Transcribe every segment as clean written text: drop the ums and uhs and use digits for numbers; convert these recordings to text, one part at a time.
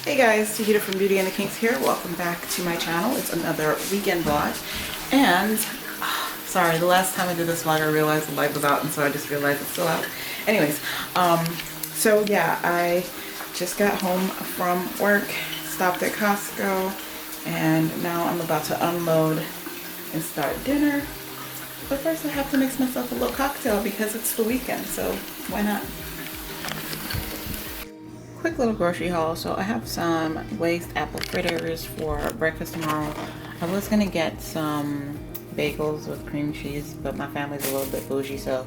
Hey guys, Tahita from Beauty and the Kinks here. Welcome back to my channel. It's another weekend vlog. And, sorry, the last time I did this vlog I realized the light was out, and so I just realized it's still out. Anyways, so yeah, I just got home from work, stopped at Costco, and now I'm about to unload and start dinner. But first I have to mix myself a little cocktail because it's the weekend, so why not? Quick little grocery haul. So I have some glazed apple fritters for breakfast tomorrow. I was gonna get some bagels with cream cheese, but my family's a little bit bougie, so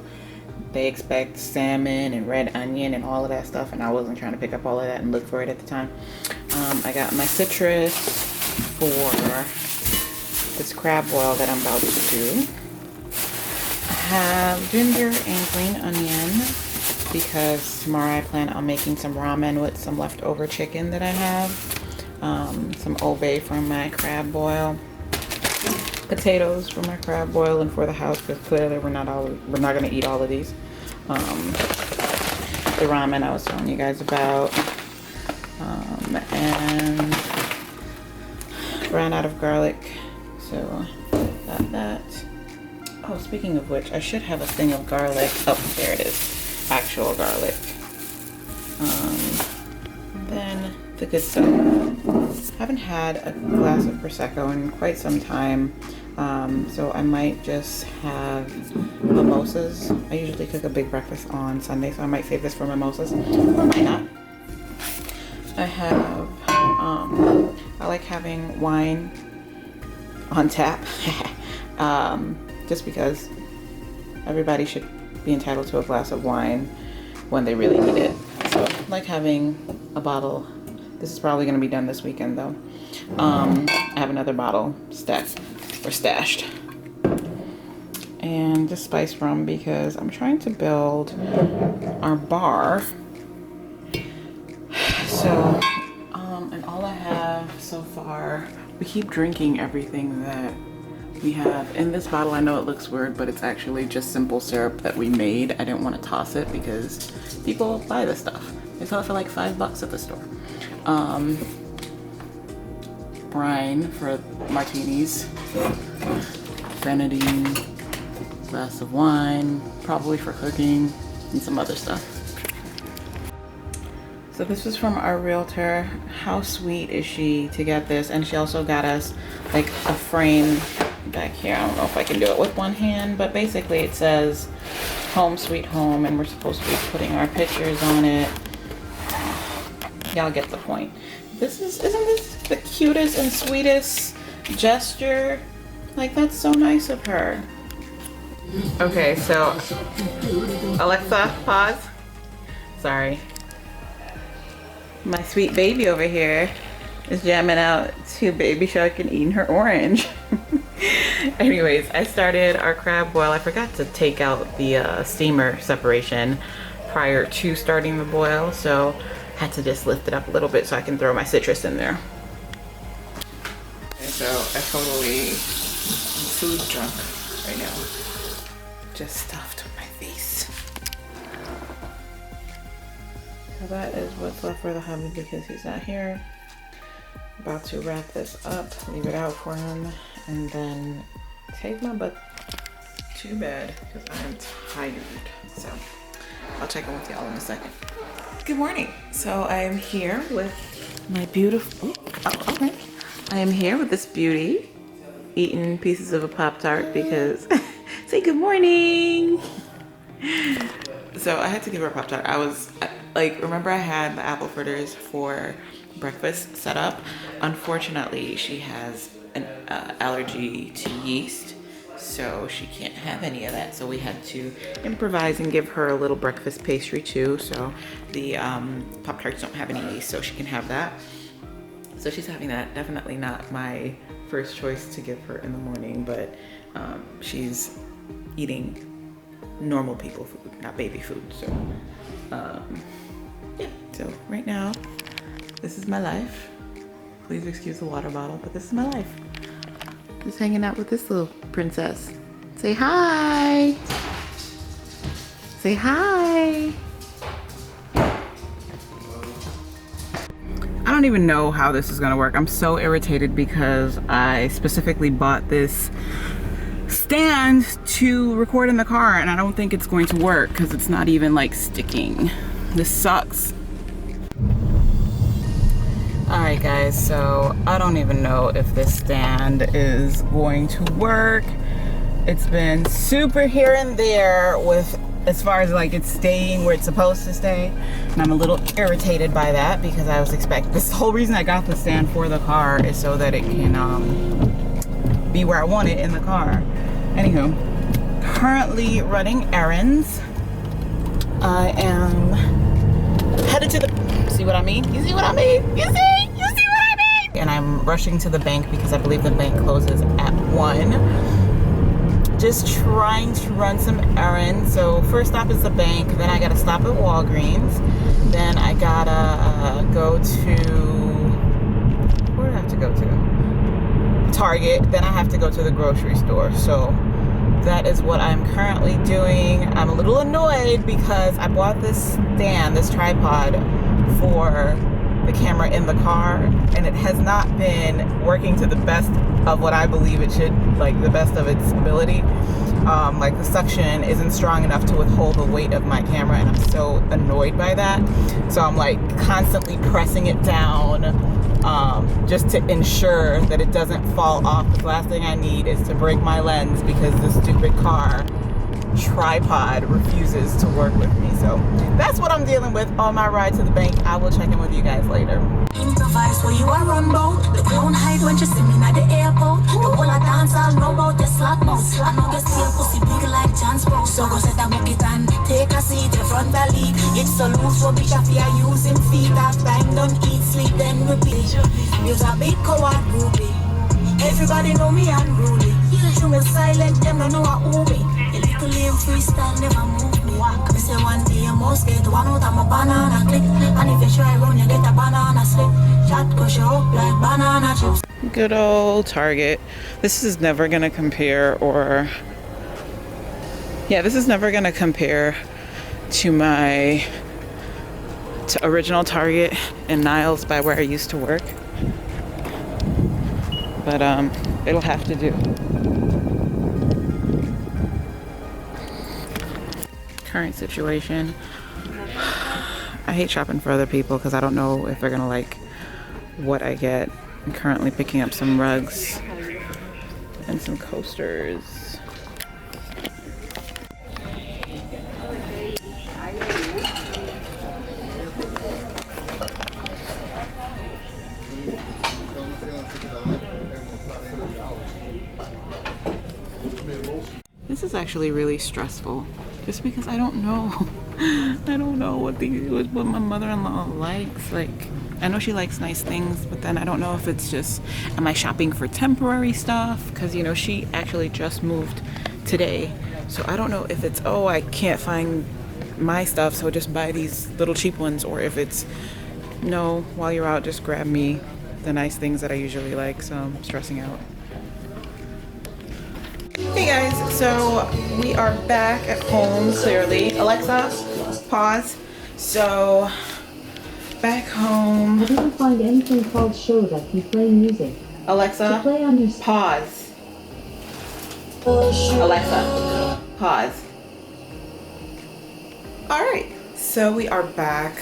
they expect salmon and red onion and all of that stuff, and I wasn't trying to pick up all of that and look for it at the time. I got my citrus for this crab boil that I'm about to do. I have ginger and green onion because tomorrow I plan on making some ramen with some leftover chicken that I have, some obe from my crab boil, potatoes for my crab boil, and for the house because clearly we're not gonna eat all of these. The ramen I was telling you guys about, and ran out of garlic, so got that. Oh, speaking of which, I should have a thing of garlic. Oh, there it is. Actual garlic. Then the good stuff. Haven't had a glass of Prosecco in quite some time, so I might just have mimosas. I usually cook a big breakfast on Sunday, so I might save this for mimosas, or might not. I have, I like having wine on tap, just because everybody should be entitled to a glass of wine when they really need it. So I like having a bottle. This is probably going to be done this weekend though. I have another bottle stashed. And just spice rum because I'm trying to build our bar. So, and all I have so far, we keep drinking everything that we have in this bottle. I know it looks weird, but it's actually just simple syrup that we made. I didn't want to toss it because people buy this stuff. They sell it for like $5 at the store. Brine for martinis, grenadine, glass of wine, probably for cooking, and some other stuff. So this was from our realtor. How sweet is she to get this? And she also got us like a frame back here. I don't know if I can do it with one hand, but basically it says home sweet home, and we're supposed to be putting our pictures on it. Y'all get the point. Isn't this the cutest and sweetest gesture? Like, that's so nice of her. Okay, so Alexa, pause. Sorry. My sweet baby over here is jamming out to Baby Shark and eating her orange. Anyways, I started our crab boil. I forgot to take out the steamer separation prior to starting the boil, so I had to just lift it up a little bit so I can throw my citrus in there. Okay, so I totally am food drunk right now. Just stuffed my face. So that is what's left for the hubby because he's not here. About to wrap this up, leave it out for him, and then take my butt to bed because I'm tired. So I'll check in with y'all in a second. Good morning. So I am here with my beautiful, okay. I am here with this beauty eating pieces of a Pop-Tart because, say good morning. So I had to give her a Pop-Tart. I was like, remember I had the apple fritters for breakfast set up. Unfortunately, she has an allergy to yeast, so she can't have any of that. So we had to improvise and give her a little breakfast pastry too. So the Pop-Tarts don't have any yeast, so she can have that. So she's having that. Definitely not my first choice to give her in the morning, but she's eating normal people food, not baby food. So yeah, so right now, this is my life. Please excuse the water bottle, but this is my life. Just hanging out with this little princess. Say hi. Say hi. I don't even know how this is gonna work. I'm so irritated because I specifically bought this stand to record in the car and I don't think it's going to work because it's not even like sticking. This sucks. Alright guys, so I don't even know if this stand is going to work. It's been super here and there with as far as like it's staying where it's supposed to stay, and I'm a little irritated by that because I was expecting, this whole reason I got the stand for the car is so that it can be where I want it in the car. Anywho, currently running errands. I am headed to the, see what I mean? You see what I mean? You see what I mean? And I'm rushing to the bank because I believe the bank closes at 1. Just trying to run some errands. So first stop is the bank, then I gotta stop at Walgreens, then I gotta go to, where do I have to go to? Target, then I have to go to the grocery store. So that is what I'm currently doing. I'm a little annoyed because I bought this stand, this tripod for the camera in the car, and it has not been working to the best of what I believe it should, like the best of its ability. Like the suction isn't strong enough to withhold the weight of my camera, and I'm so annoyed by that. So I'm like constantly pressing it down just to ensure that it doesn't fall off. The last thing I need is to break my lens because this stupid car tripod refuses to work with me. So that's what I'm dealing with on my ride to the bank. I will check in with you guys later. Improvise where you are run bout. The clown hide when you see me at the airport. The whole of dance all know about the slack mouth. I know you see a pussy big like John's Sprout. So go set a bucket and take a seat in front of the league. It's so loose for bitch if you're using feet. Half time don't eat, sleep, then repeat. You're a big coward groupie. Everybody know me unruly. You me silent, them don't know who me. A little lame freestyle never move me. Me say one day you must get one out of my banana click. And if you try run, you get a banana slip. Chat crush you up like banana chips. Good old Target. This is never gonna compare, or yeah, this is never gonna compare to my original Target in Niles by where I used to work. But it'll have to do. Current situation. I hate shopping for other people because I don't know if they're gonna like what I get. I'm currently picking up some rugs and some coasters. This is actually really stressful, just because I don't know. I don't know what my mother-in-law likes. Like, I know she likes nice things, but then I don't know if it's just, am I shopping for temporary stuff? Because, you know, she actually just moved today. So I don't know if it's, oh, I can't find my stuff, so just buy these little cheap ones, or if it's, no, while you're out, just grab me the nice things that I usually like. So I'm stressing out. Hey guys, so we are back at home, clearly. Alexa, pause. So, back home. I didn't find anything called show that can play music. Alexa, play on your... pause. Alexa, pause. Alright, so we are back.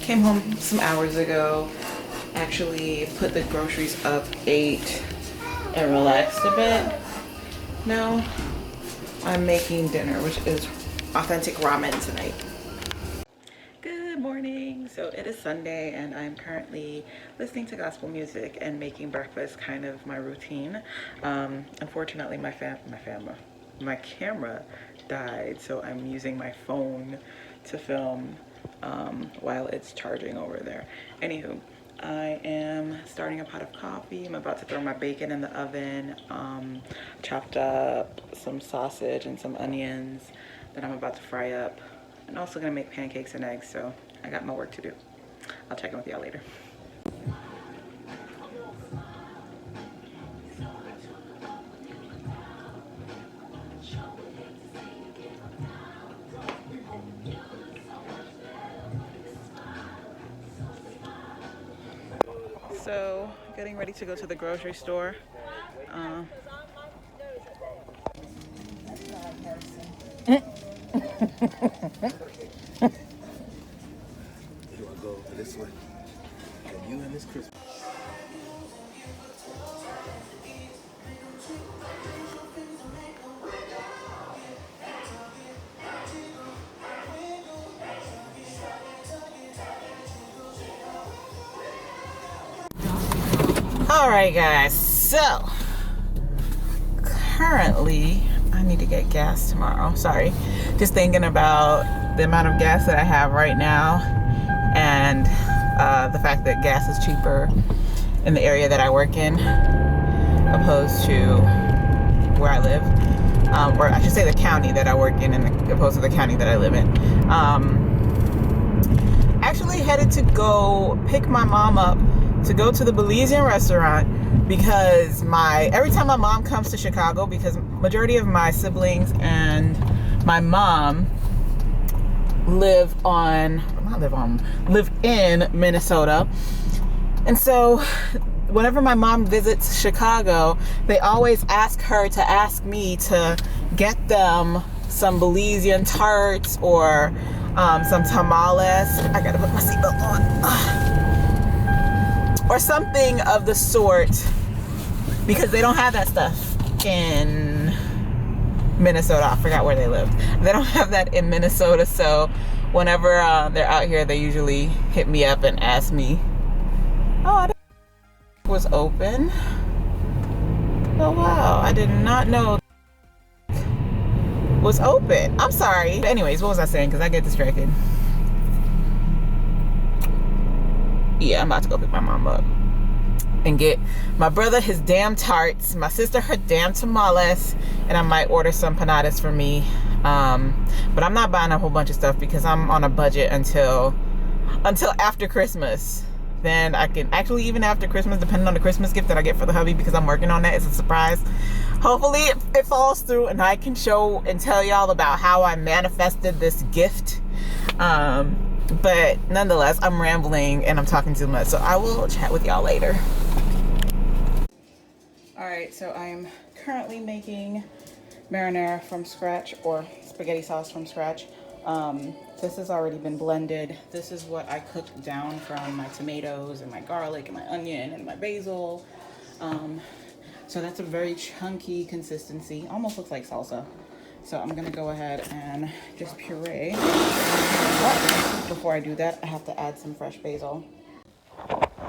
Came home some hours ago. Actually put the groceries up, ate, and relaxed a bit. Now I'm making dinner, which is authentic ramen tonight. Good morning. So it is Sunday and I'm currently listening to gospel music and making breakfast, kind of my routine. Unfortunately my camera died, so I'm using my phone to film while it's charging over there. Anywho, I am starting a pot of coffee. I'm about to throw my bacon in the oven. Chopped up some sausage and some onions that I'm about to fry up. I'm also gonna make pancakes and eggs, so I got my work to do. I'll check in with y'all later. So, getting ready to go to the grocery store. Do I go this way? And you and this Christmas. All right, guys. So, currently, I need to get gas tomorrow. Sorry. Just thinking about the amount of gas that I have right now and the fact that gas is cheaper in the area that I work in opposed to where I live. Or I should say the county that I work in opposed to the county that I live in. Actually headed to go pick my mom up to go to the Belizean restaurant because every time my mom comes to Chicago, because majority of my siblings and my mom live in Minnesota. And so whenever my mom visits Chicago, they always ask her to ask me to get them some Belizean tarts or some tamales. I gotta put my seatbelt on. Or something of the sort, because they don't have that stuff in Minnesota. I forgot where they lived. They don't have that in Minnesota, so whenever they're out here, they usually hit me up and ask me. Oh, that was open. Oh wow, I did not know was open. I'm sorry. But anyways, what was I saying? Because I get distracted. Yeah, I'm about to go pick my mom up and get my brother his damn tarts, my sister her damn tamales, and I might order some panadas for me. But I'm not buying a whole bunch of stuff because I'm on a budget until after Christmas. Then I can actually, even after Christmas, depending on the Christmas gift that I get for the hubby, because I'm working on that as a surprise. Hopefully it falls through and I can show and tell y'all about how I manifested this gift. But nonetheless, I'm rambling and I'm talking too much, so I will chat with y'all later. Alright, so I'm currently making marinara from scratch, or spaghetti sauce from scratch. This has already been blended. This is what I cooked down from my tomatoes and my garlic and my onion and my basil. So that's a very chunky consistency, almost looks like salsa. So I'm gonna go ahead and just puree. But before I do that, I have to add some fresh basil.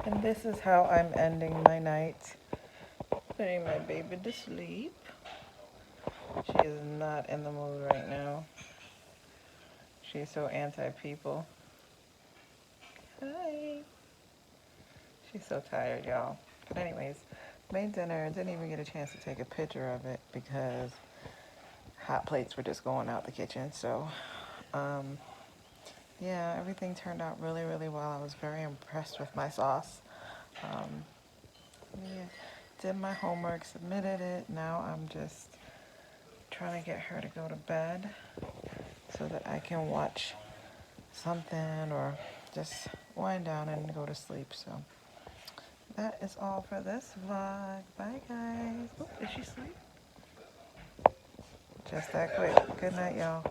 And this is how I'm ending my night. Putting my baby to sleep. She is not in the mood right now. She's so anti-people. Hi. She's so tired, y'all. But anyways, made dinner. Didn't even get a chance to take a picture of it because hot plates were just going out the kitchen. So, yeah, everything turned out really, really well. I was very impressed with my sauce. Yeah, did my homework, submitted it. Now I'm just trying to get her to go to bed so that I can watch something or just wind down and go to sleep. So that is all for this vlog. Bye guys. Oh, did she sleep? Just that quick. Good night, y'all.